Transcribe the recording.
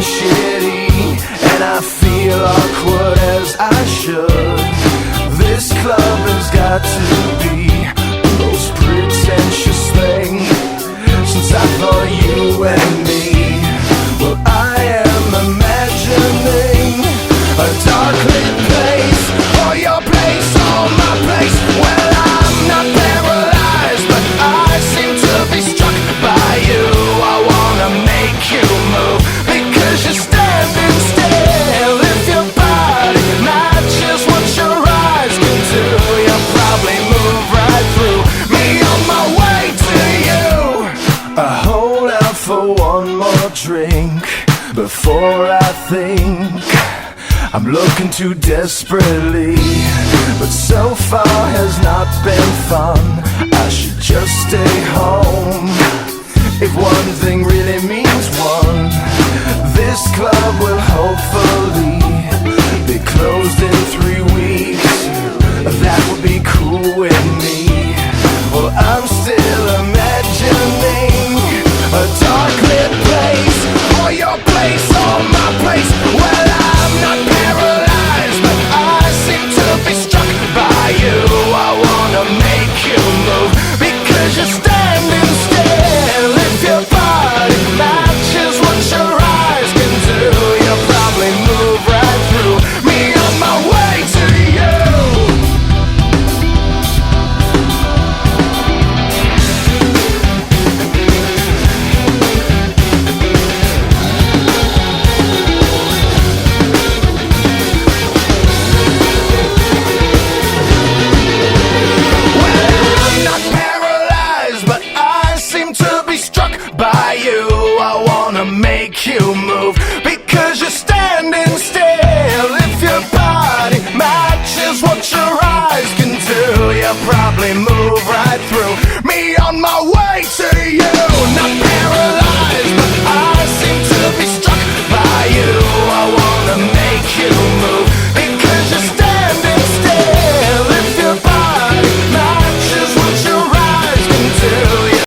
shitty, and I feel awkward as I should. This club has got to be the most pretentious thing since I thought you and me. Well, I am imagining a dark lit place, or your place, or my place. Well, I'm not paralyzed, but I seem to be struck by you. I wanna make you move because you're standing still. If your body matches what your eyes can do, you'll probably move right through me on my way to you. I hold out for one more drink before I think I'm looking too desperately, but so far has not been fun. I should just stay home. If one thing really means one, this club will hopefully be closed in 3 weeks. That would be cool with me. Well, I'm still imagining a dark lit place, or your place, or my place. Well, I'm not paralyzed, but I seem to be struck by you. I wanna make you move because you're standing still. If your body matches what your eyes can do, you'll probably move right through me on my way to you. By you, I wanna make you move because you're standing still. If your body matches what your eyes can do, you'll probably move